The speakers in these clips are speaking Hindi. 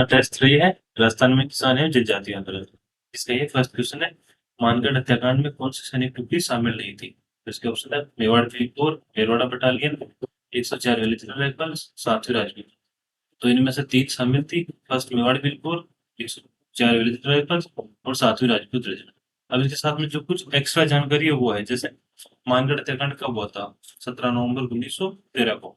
टेस्ट 3 है। राजस्थान में किसान है जनजाति आंदोलन। इसका ये फर्स्ट क्वेश्चन है। मानगढ़ हत्याकांड में कौन सी सैनिक टुकड़ी शामिल नहीं थी? तो इसके ऑप्शन है Mewar field corps, Merwara battalion, 104 military rifles, 7वीं राजपूत। तो इनमें से 3 शामिल थी। First Mewar field corps, 104 military rifles और 7वीं राजपूत रेजिमेंट। अब इसके साथ में जो कुछ एक्स्ट्रा जानकारी है वो है, जैसे मानगढ़ हत्याकांड कब हुआ था? 17 नवंबर 1913 को।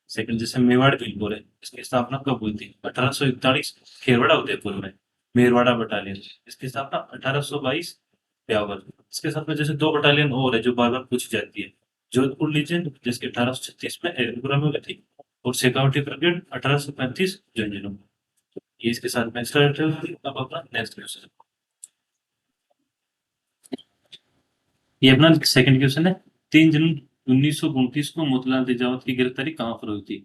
सेकंड, जैसे मेवाड़ बिलपुर है, इसकी स्थापना कब हुई थी? 1841 खेरवाड़ा उदयपुर में, मेरवाड़ा बटालियन। इसकी स्थापना 1822 ब्यावर। इसके साथ में जैसे 2 बटालियन और है जो बार बार पूछी जाती है। जोधपुर लीजेंड जिसकी 1836 में एरंगुरा में हुई थी, और शेखावटी ब्रिगेड 1835 झुंझुनू। ये इसके साथ में एक्स्ट्रा डिटेल थी। अब अपना नेक्स्ट क्वेश्चन, ये अपना सेकंड क्वेश्चन है। 3 जून 1929 को मोतीलाल तेजावत की गिरफ्तारी कहाँ पर हुई थी?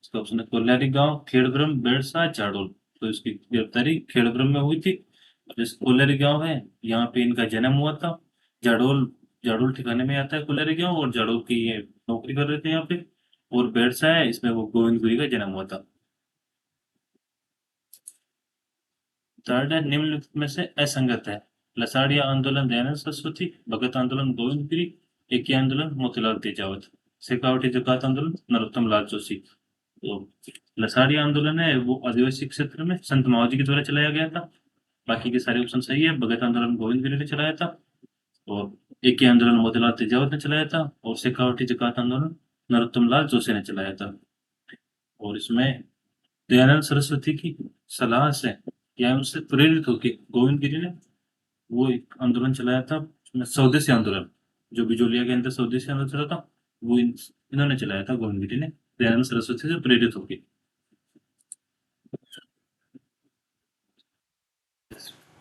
इसका ऑप्शन है कोल्हारी गांव, खेड़ब्रह्म, बेड़सा, जाडोल। तो इसकी गिरफ्तारी खेड़ब्रह्म में हुई थी। अब जैसे कोल्हारी गांव है, यहाँ पे इनका जन्म हुआ था। जाडोल, जाडोल ठिकाने में आता है कोल्हारी गांव, और जाडोल की ये नौकरी कर रहे थे यहाँ पे। और बेड़सा है, इसमें वो गोविंदपुरी का जन्म हुआ था। थर्ड है, निम्नलिखित में से असंगत है। लसाड़िया आंदोलन दयानंद सरस्वती, भगत आंदोलन गोविंदपुरी, एकी आंदोलन मोतीलाल तेजावत, शेखावटी जकात आंदोलन नरोत्तम लाल जोशी। तो लसाड़िया आंदोलन है वो आदिवासी क्षेत्र में संत मावजी के द्वारा चलाया गया था। बाकी के सारे ऑप्शन सही है। भगत आंदोलन गोविंदपुरी ने चलाया था, और एकी आंदोलन मोतीलाल तेजावत ने चलाया था, और शेखावटी जकात आंदोलन नरोत्तम लाल जोशी ने चलाया था। और इसमें दयानंद सरस्वती की सलाह से या उनसे प्रेरित होकर गोविंद गिरी ने वो एक आंदोलन चलाया था, उसमें स्वदेशी आंदोलन, जो बिजोलिया के अंदर स्वदेशी आंदोलन चला था, वो इन्होंने चलाया था, गोविंद गिरी ने दयानंद सरस्वती से प्रेरित होकर।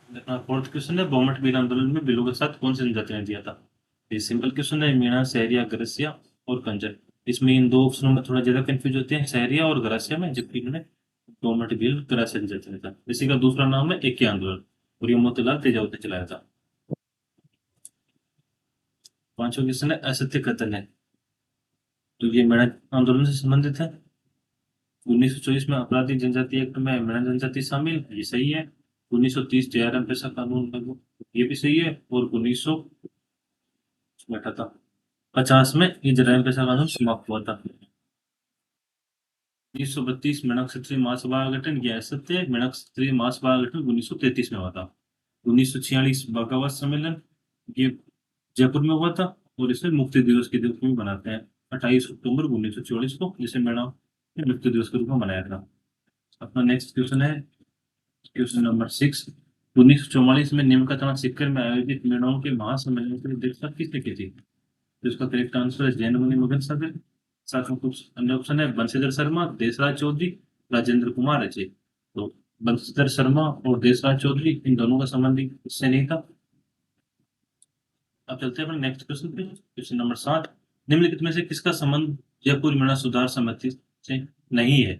अपना फोर्थ क्वेश्चन है, बोमट बील आंदोलन में बिलों के साथ कौन सी जनजाति ने दिया था? ये सिंपल क्वेश्चन है। मीणा, सहरिया, गरसिया और कंजर। इसमें इन 2 ऑप्शनों में थोड़ा ज्यादा कंफ्यूज होते हैं, सहरिया और गरासिया में, जबकि इन्होंने बोमट बील गरासिया जनजाति ने था। इसी का दूसरा नाम है एकी आंदोलन, और ये मोतीलाल तेजावत ने चलाया था। पांचवा क्वेश्चन है, असत्य कथन है। तो ये मेरठ आंदोलन से संबंधित है। 1924 में आपराधिक जनजाति एक्ट में मेरठ जनजाति शामिल, ये सही है। 1930 जेआरएम पेशा कानून लागू, ये भी सही है। और 1950 में ये जेआरएम पेशा कानून समाप्त हुआ था। 1932 मेढक क्षत्रिय महासभा का गठन, यह असत्य है। मेढक क्षत्रिय महासभा का गठन 1933 में हुआ था। 1946 बगावत सम्मेलन, ये जयपुर में हुआ था, और इसे मुक्ति दिवस के रूप में मनाते हैं। 28 अक्टूबर 1944 को जिसे मैंने मुक्ति दिवस के रूप में मनाया था। अपना नेक्स्ट क्वेश्चन है, क्वेश्चन नंबर 6। 1944 में निमका सीकर में आयोजित मेड़ों के महासम्मेलन की अध्यक्षता किसने की थी? तो इसका करेक्ट आंसर है जैन मुनि मुगल सागर। साथ में कुछ अन्य ऑप्शन है, बंशीधर शर्मा, देसराज चौधरी, राजेंद्र कुमार अजय। तो बंशीधर शर्मा और देसराज चौधरी, इन दोनों का संबंध इससे नहीं था। अब चलते हैं अपने नेक्स्ट क्वेश्चन पे, क्वेश्चन नंबर 7। निम्नलिखित में से किसका संबंध जयपुर मीणा सुधार समिति से नहीं है?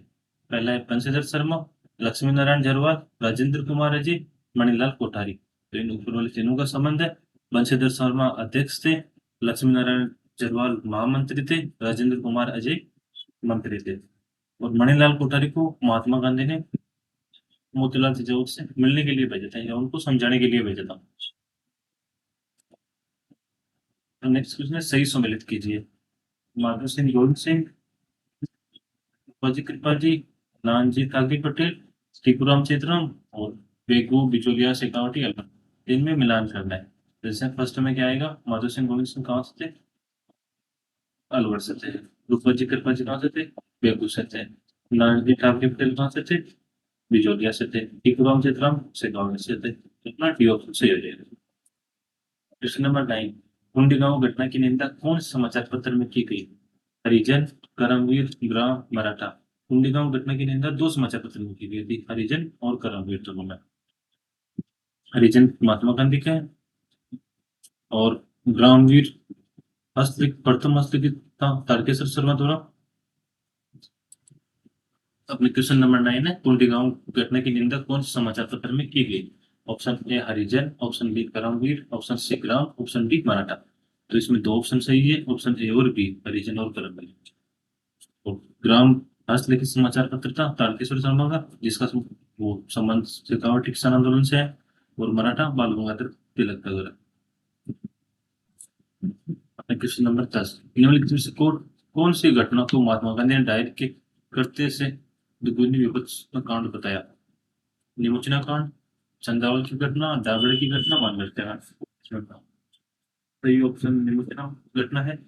पहला है बंशीधर शर्मा, लक्ष्मी नारायण झरवाल, राजेंद्र कुमार अजय, मणिलाल कोठारी। तो इन ऊपर वाले तीनों का संबंध है। बंशीधर शर्मा अध्यक्ष थे, लक्ष्मी नारायण झरवाल महामंत्री थे, राजेंद्र कुमार अजय मंत्री थे। और मणिलाल कोठारी को महात्मा गांधी ने मोतीलाल नेहरू से मिलने के लिए भेजा था, या उनको समझाने के लिए भेजा था। तो नेक्स्ट क्वेश्चन है, सही सम्मिलित कीजिए। माधव सिंह, गोविंद सिंह, फौजी कृपा जी, नानजी तागी पटेल, टीकूराम चेतराम और बेगू बिचौलिया शेखावटी अलवर। इनमें मिलान करना है। जैसे फर्स्ट में क्या आएगा, माधव सिंह गोविंद सिंह कहाँ से थे? अलवर से थे। रूपजी कृपा जी कहाँ से थे? बेगू से थे। नानजी ठाकरे पटेल कहाँ से थे? बिचौलिया से थे। टीकूराम चेतराम शेखावटी से थे। इतना डी ऑप्शन सही हो जाएगा। Question number 9। कुंडी गांव घटना की निंदा कौन से समाचार पत्र में की गई? हरिजन, करमवीर, ग्राम, मराठा। कुंडी गांव घटना की निंदा 2 समाचार पत्र में की गई थी, हरिजन और करमवीर दोनों में। हरिजन महात्मा गांधी का है, और ग्रामवीर प्रथम हस्तलिखित था तारकेश्वर शर्मा द्वारा। अपने क्वेश्चन नंबर 9 है, कुंडी गांव घटना की निंदा कौन से समाचार पत्र में की गई? Option A Harijan, option B Karamveer, option C Gram, option D Maratha. तो इसमें 2 ऑप्शन सही है, ऑप्शन ए और बी, हरिजन और करमवीर। तो ग्राम हस्तलिखित समाचार पत्र था तारकेश्वर शर्मा का, जिसका वो संबंध शेखावटी किसान आंदोलन से है, और मराठा बाल गंगाधर तिलक वगैरह। अपने क्वेश्चन नंबर 10, निम्नलिखित में से कौन सी घटना को महात्मा गांधी ने डायरेक्ट के करते से दुगुनी विपक्ष का कांड बताया? निमोचना कांड, चंदावल की घटना, दाभड़े की घटना, मानगढ़ हत्याकांड। सही ऑप्शन निमोचना घटना है,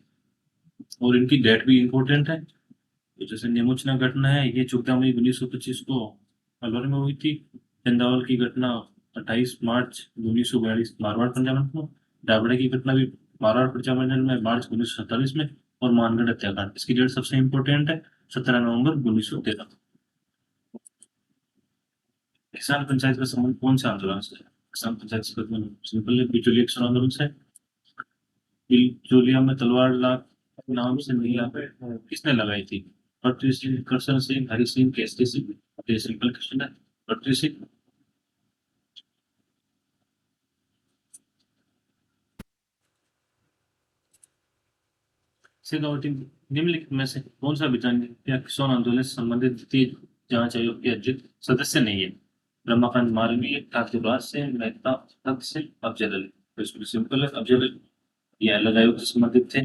और इनकी डेट भी इंपॉर्टेंट है। तो जैसे निमोचना घटना है ये 14 मई 1925 को अलवर में हुई थी। चंदावल की घटना 28 मार्च 1942 मारवाड़ पंजाब में। दाभड़े की घटना भी मारवाड़ पंजाब में मार्च 1947 में। और मानगढ़ हत्याकांड, इसकी डेट सबसे इंपॉर्टेंट है 17 नवंबर 1913। किसान पंचायत का संबंध कौन से आंदोलन से है? किसान पंचायत का संबंध सिंपल है, बिचौलिया किसान आंदोलन से। बिचौलिया में तलवार लाख नाम से महिला किसने लगाई थी? पटरी सिंह, करसन सिंह, हरि सिंह, केसरी सिंह। ये सिंपल क्वेश्चन है, पटरी सिंह। शेखावटी निम्नलिखित में से कौन सा विचार या किसान आंदोलन से संबंधित द्वितीय जांच आयोग के अध्यक्ष सदस्य नहीं है? रमाकांत मालवीय, ठाकुर राज सिंह, मेहता, तख्त सिंह, अफजल अली। तो इसमें सिंपल है अफजल अली, ये अलग आयोग से संबंधित थे।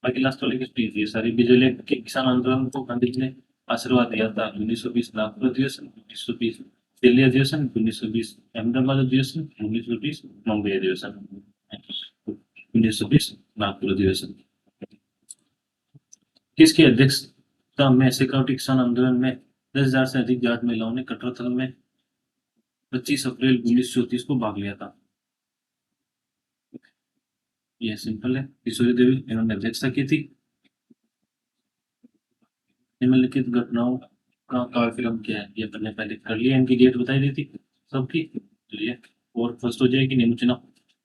बाकी लास्ट वाले की ये सारी बिजली के किसान आंदोलन को गांधी जी ने आशीर्वाद दिया था। 1920 नागपुर अधिवेशन, 1920 दिल्ली अधिवेशन, 1920 अहमदाबाद अधिवेशन, 1920 मुंबई अधिवेशन, 1920 नागपुर अधिवेशन। किसकी अध्यक्षता में शेखावटी किसान आंदोलन में 10,000 से अधिक जाट महिलाओं ने कटराथल में 25 अप्रैल 1934 को भाग लिया था? यह सिंपल है, किशोरी देवी, इन्होंने अध्यक्षता की थी। निम्नलिखित घटनाओं का कालक्रम क्या है? ये अपने पहले कर लिया, इनकी डेट बताई दी थी सबकी। चलिए, और फर्स्ट हो जाएगी निमोचना,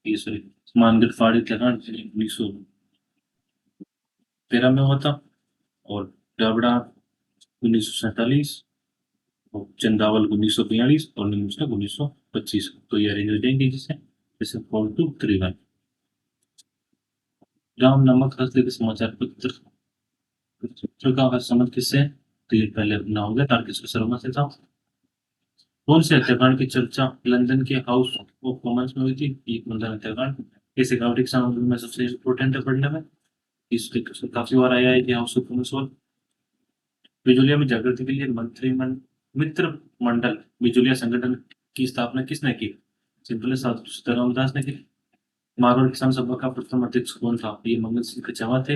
सॉरी मानगढ़ फाड़ी हत्याकांड 1913 में हुआ था, और दाभड़ा 1947, और चंदावल 1942 और निमोचना 1925। तो ये अरेंज हो जाएंगे जिसे जैसे 4-2-3-1। राम नामक हस्ती के समाचार पत्र का संबंध किससे? तो ये पहले अपना हो गया तारकेश्वर शर्मा से था। कौन से हत्याकांड की चर्चा लंदन के हाउस ऑफ कॉमन्स में हुई थी? एक कुंदन हत्याकांड। इस शेखावटी किसान आंदोलन में सबसे इंपॉर्टेंट है पढ़ने में, इसलिए काफी बार आया है कि हाउस ऑफ कॉमन्स वाला। बिजोलिया में जागृति के लिए मित्र मंडल बिजोलिया संगठन की स्थापना किसने की? सिंपल है, साधु सीताराम दास ने की। मारवाड़ किसान सभा का प्रथम अध्यक्ष कौन था? ये मंगल सिंह कछावा थे।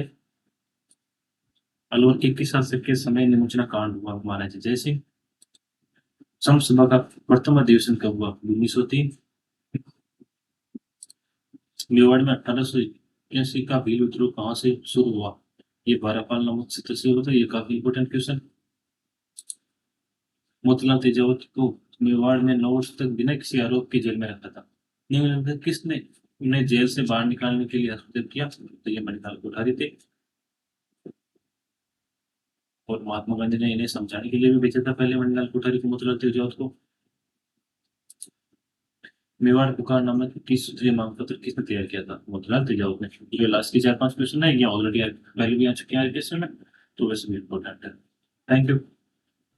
अलवर के किस शासक के समय निमोचना कांड हुआ? महाराजा जय सिंह। सम सभा का प्रथम अधिवेशन कब हुआ? 1903। मेवाड़ में 1881 का भील विद्रोह कहाँ से शुरू हुआ? ये बारापाल नामक क्षेत्र से हुआ था। ये काफी इंपोर्टेंट क्वेश्चन। मोतीलाल तेजावत को मेवाड़ में 9 वर्ष तक बिना किसी आरोप के जेल में रखा था। निम्नलिखित में किसने उन्हें जेल से बाहर निकालने के लिए हस्तक्षेप किया? तो ये मणिलाल कोठारी थे। और महात्मा गांधी ने इन्हें समझाने के लिए भी भेजा था पहले मणिलाल कोठारी को, मोतीलाल तेजावत को। मेवाड़ पुकार नामक 21 सूत्रीय मांग पत्र किसने तैयार किया था? मोतीलाल तेजावत ने। ये लास्ट की 4-5 क्वेश्चन है, ये ऑलरेडी पहले भी आ चुके हैं क्वेश्चन में, तो वैसे भी इंपॉर्टेंट है। Thank you.